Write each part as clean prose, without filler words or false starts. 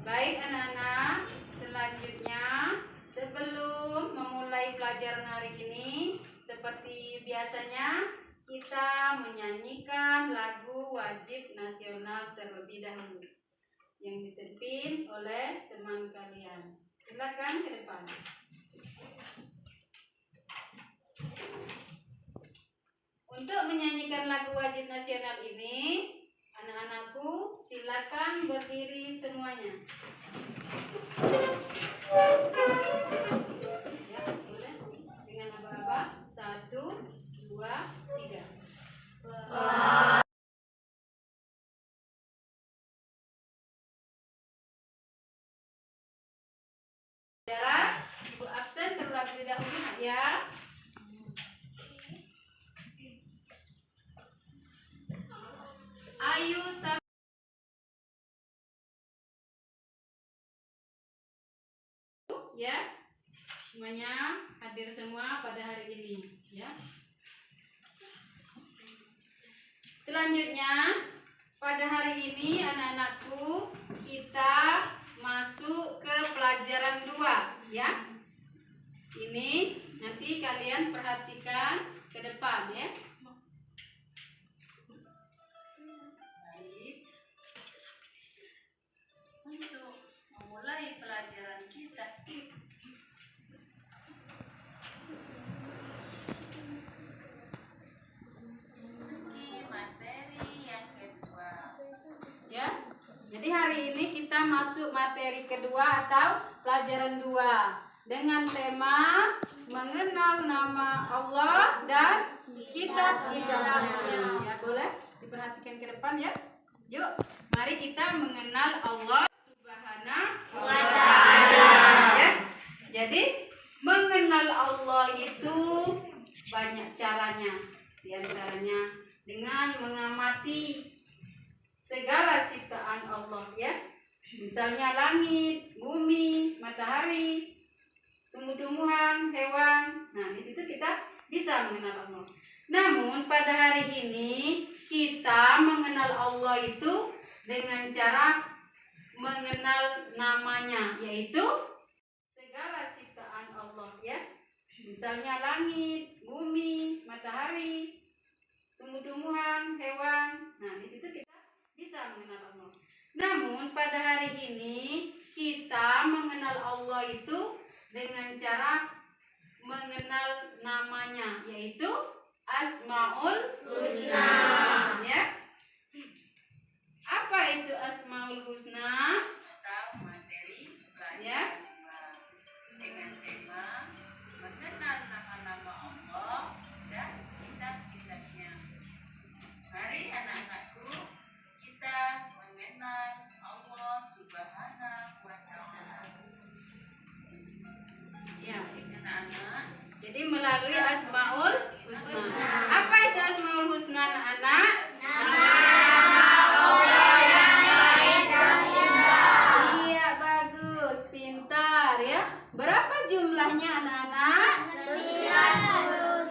Baik anak-anak, selanjutnya sebelum memulai pelajaran hari ini, seperti biasanya kita menyanyikan lagu wajib nasional terlebih dahulu yang dipimpin oleh teman kalian. Silakan ke depan. Untuk menyanyikan lagu wajib nasional ini, anak-anakku silakan berdiri semuanya. Ya, boleh. Dengan aba-aba. 1, 2, 3. Saudara, ibu absen terlebih dahulu ya. Ayu ya, semuanya hadir semua pada hari ini ya. Selanjutnya pada hari ini anak-anakku kita masuk ke pelajaran 2 ya. Ini nanti kalian perhatikan ke depan ya. Baik. Untuk memulai pelajaran kita ya. Jadi hari ini kita masuk materi kedua atau pelajaran 2 dengan tema mengenal nama Allah dan kitab di dalamnya. Ya, boleh diperhatikan ke depan ya. Yuk, mari kita mengenal Allah Subhanahu wa Ta'ala. Ya. Jadi mengenal Allah itu banyak caranya. Di antaranya dengan mengamati segala ciptaan Allah ya. Misalnya langit, bumi, matahari, tumbuh-tumbuhan, hewan. Nah, di situ kita bisa mengenal Allah. Namun pada hari ini kita mengenal Allah itu dengan cara mengenal namanya, yaitu segala ciptaan Allah ya. Misalnya langit, bumi, matahari, tumbuh-tumbuhan, hewan. Nah, di situ kita bisa mengenal Allah. Namun pada hari ini kita mengenal Allah itu dengan cara mengenal namanya, yaitu Asmaul Husna ya. Apa itu Asmaul Husna? Atau materi pelajaran dengan tema mengenal nama-nama Allah dan kitab-kitabnya. Mari anak-anakku kita mengenal Allah Subhanahu wa Ta'ala. Ya, anak-anak. Jadi melalui Asmaul Husna. Apa itu Asmaul Husna, anak-anak? Nama Allah yang baik dan indah. Iya, bagus, pintar ya. Berapa jumlahnya anak-anak?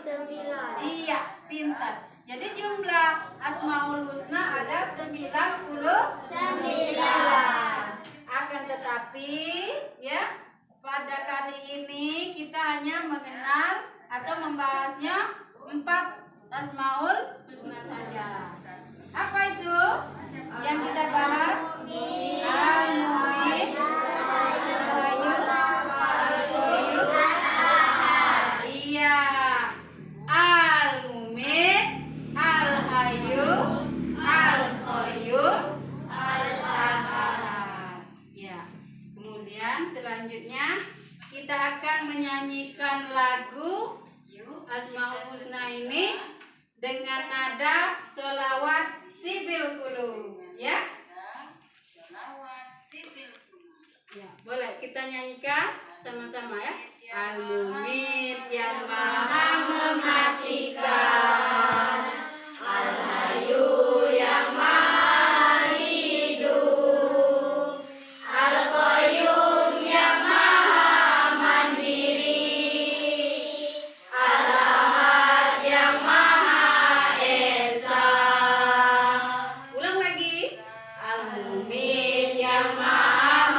99. Iya, pintar. Jadi jumlah Asmaul Husna ada 99. Akan tetapi ya, pada kali ini kita hanya mengenal atau membahasnya 4 Asmaul Husna saja. Apa itu yang kita bahas? Al-Mu'min, Al-Hayyu, Al-Qayyum. Iya, Al-Mu'min, Al-Hayyu, Al-Qayyum, Al-Ahad. Ya. Kemudian selanjutnya kita akan menyanyikan lagu Asmaul Husna ini dengan nada sholawat tibil qulub ya. Sholawat tibil qulub. Ya, boleh kita nyanyikan sama-sama ya. Al-Mu'min yang maha mematikan, Al-Hayyu yang maha hidup, Al-Qayyum yang maha mandiri, Al-Ahad yang maha esa. Ulang lagi. Al-Mu'min yang maha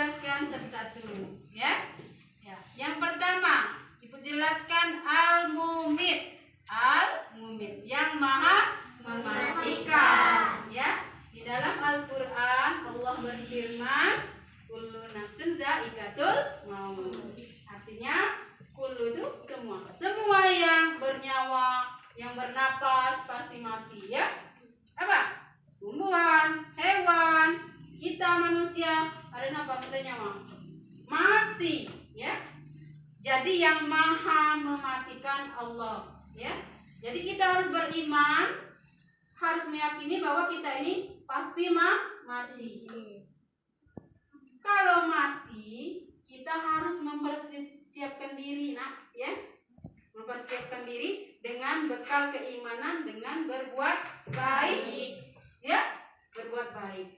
jelaskan satu-satu, ya. Ya. Yang pertama, Ibu jelaskan Al-Mumit. Al-Mumit, yang Maha mematikan, ya. Di dalam Al-Qur'an Allah berfirman, kullu nafsin za'iqatul maut. Artinya kullu itu semua yang bernyawa, yang bernapas pasti mati, ya. Apa? Tumbuhan, hewan, kita manusia ada napas, ada nyawa, mati, ya. Jadi yang Maha mematikan Allah, ya. Jadi kita harus beriman, harus meyakini bahwa kita ini pasti mati. Kalau mati, kita harus mempersiapkan diri, nak, ya. Mempersiapkan diri dengan bekal keimanan, dengan berbuat baik, ya, berbuat baik.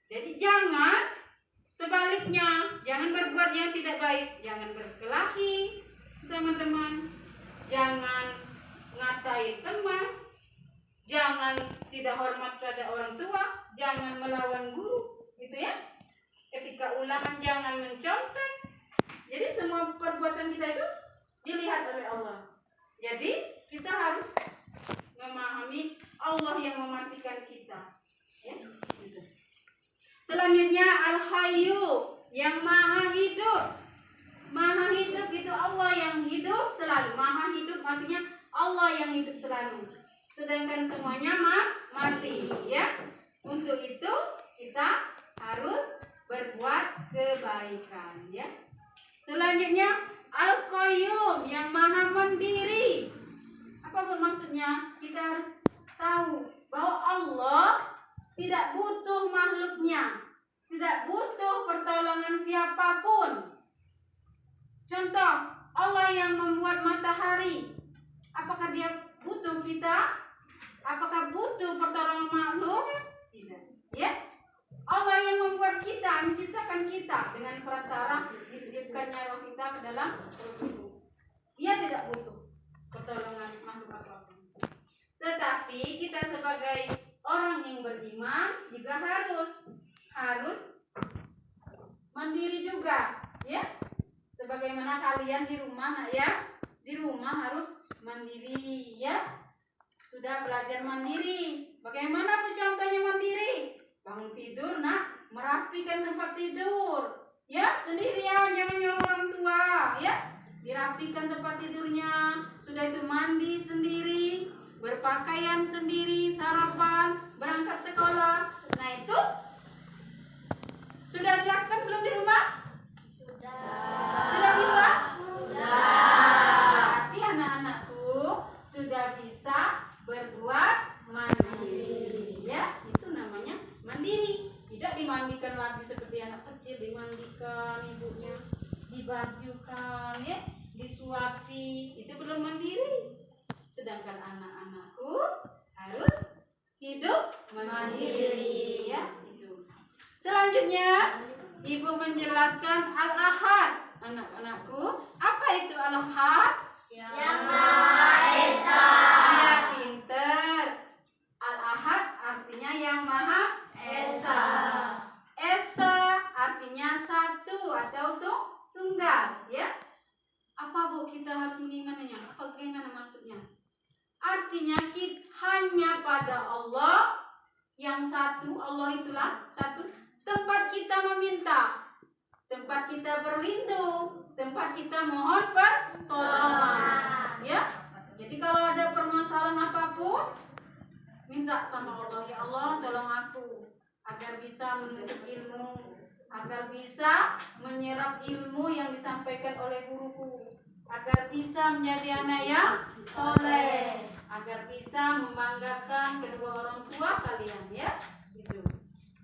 Jadi jangan sebaliknya, jangan berbuat yang tidak baik, jangan berkelahi sama teman, jangan ngatain teman, jangan tidak hormat pada orang tua, jangan melawan guru, gitu ya. Ketika ulangan jangan mencontek. Jadi semua perbuatan kita itu dilihat oleh Allah. Jadi kita harus memahami Allah yang mematikan kita, ya. Gitu. Selanjutnya Al-Hayyu, yang Maha hidup. Maha hidup itu Allah yang hidup selalu. Maha hidup artinya Allah yang hidup selalu. Sedangkan semuanya mati, ya. Untuk itu kita harus berbuat kebaikan, ya. Selanjutnya Al-Qayyum, yang Maha mandiri. Apa maksudnya? Kita harus tahu bahwa Allah tidak butuh makhluknya, tidak butuh pertolongan siapapun. Contoh, Allah yang membuat matahari. Apakah dia butuh kita? Apakah butuh pertolongan makhluk? Tidak, ya. Allah yang membuat kita, menciptakan kita dengan perantara dihidupkan nyawa kita ke dalam tubuh. Dia tidak butuh pertolongan makhluk apapun. Tetapi kita sebagai orang yang beriman juga harus mandiri juga, ya. Sebagaimana kalian di rumah, nak, ya. Di rumah harus mandiri, ya. Sudah belajar mandiri. Bagaimana contohnya mandiri? Bangun tidur, nak, merapikan tempat tidur, ya, sendirian, jangan nyuruh orang tua, ya. Dirapikan tempat tidurnya. Sudah itu mandi sendiri, berpakaian sendiri, sarapan, berangkat sekolah. Nah, itu sudah dilakukan belum di rumah? Sudah bisa? Berarti anak-anakku sudah bisa berbuat mandiri, ya. Itu namanya mandiri. Tidak dimandikan lagi seperti anak kecil, dimandikan ibunya, dibajukan, ya, disuapi. Itu belum mandiri. Sedangkan anak-anakku harus hidup mandiri, ya. Itu. Selanjutnya Ibu menjelaskan Al-Ahad. Anak-anakku, apa itu Al-Ahad? Yang Maha Esa. Iya, pinter. Al-Ahad artinya yang Maha Esa. Esa artinya satu atau tunggal, ya. Apa, Bu, kita harus mengingatnya? Apa bagaimana maksudnya? Artinya hanya pada Allah yang satu. Allah itulah satu. Tempat kita meminta, tempat kita berlindung, tempat kita mohon pertolongan, ya. Jadi kalau ada permasalahan apapun, minta sama Allah, ya Allah, tolong aku agar bisa menuntut ilmu, agar bisa menyerap ilmu yang disampaikan oleh guruku, agar bisa menjadi anak yang soleh, agar bisa membanggakan kedua orang tua kalian, ya. Gitu.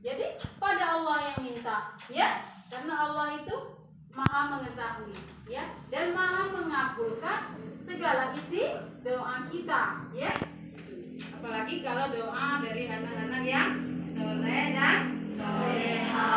Jadi pada Allah yang minta, ya, karena Allah itu Maha mengetahui, ya, dan Maha mengabulkan segala isi doa kita, ya. Apalagi kalau doa dari anak-anak yang soleh dan soleha.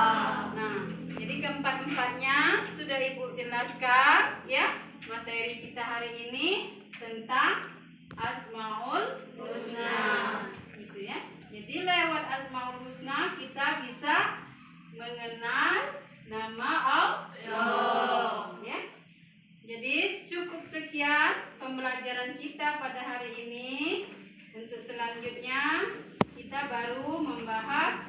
Nah, jadi keempat-empatnya sudah Ibu jelaskan, ya. Materi kita hari ini tentang Asmaul Husna, gitu, ya. Jadi lewat Asmaul Husna kita bisa mengenal nama Allah. Ya. Jadi cukup sekian pembelajaran kita pada hari ini. Untuk selanjutnya kita baru membahas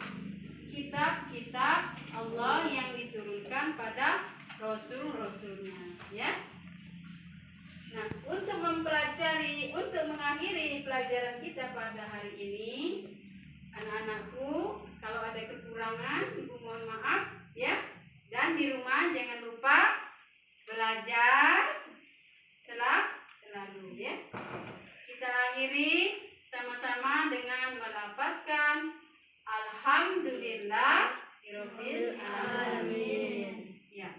kitab-kitab Allah yang diturunkan pada Rasul-Rasulnya, ya. Nah, untuk mengakhiri pelajaran kita pada hari ini, anak-anakku, kalau ada kekurangan, Ibu mohon maaf, ya. Dan di rumah jangan lupa belajar selalu, ya. Kita akhiri sama-sama dengan melafazkan Alhamdulillah Rabbil Alamin. Ya.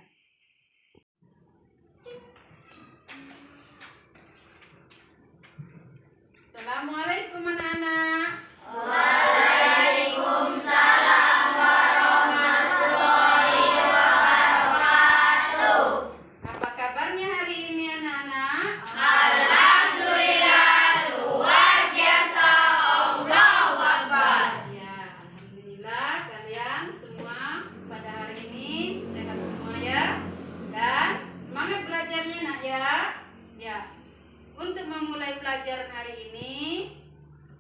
Assalamualaikum anak-anak. Waalaikumsalam warahmatullahi wabarakatuh. Apa kabarnya hari ini anak-anak? Alhamdulillah, luar biasa. Allahu Akbar. Ya, alhamdulillah kalian semua pada hari ini sehat semua ya. Dan semangat belajarnya nak ya. Ya. Untuk memulai pelajaran hari ini,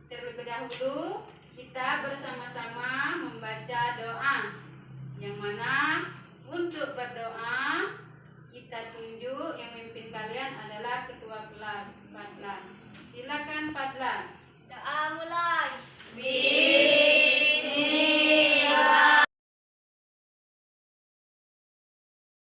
terlebih dahulu kita bersama-sama membaca doa. Yang mana untuk berdoa kita tunjuk yang memimpin kalian adalah ketua kelas Fadlan. Silakan Fadlan.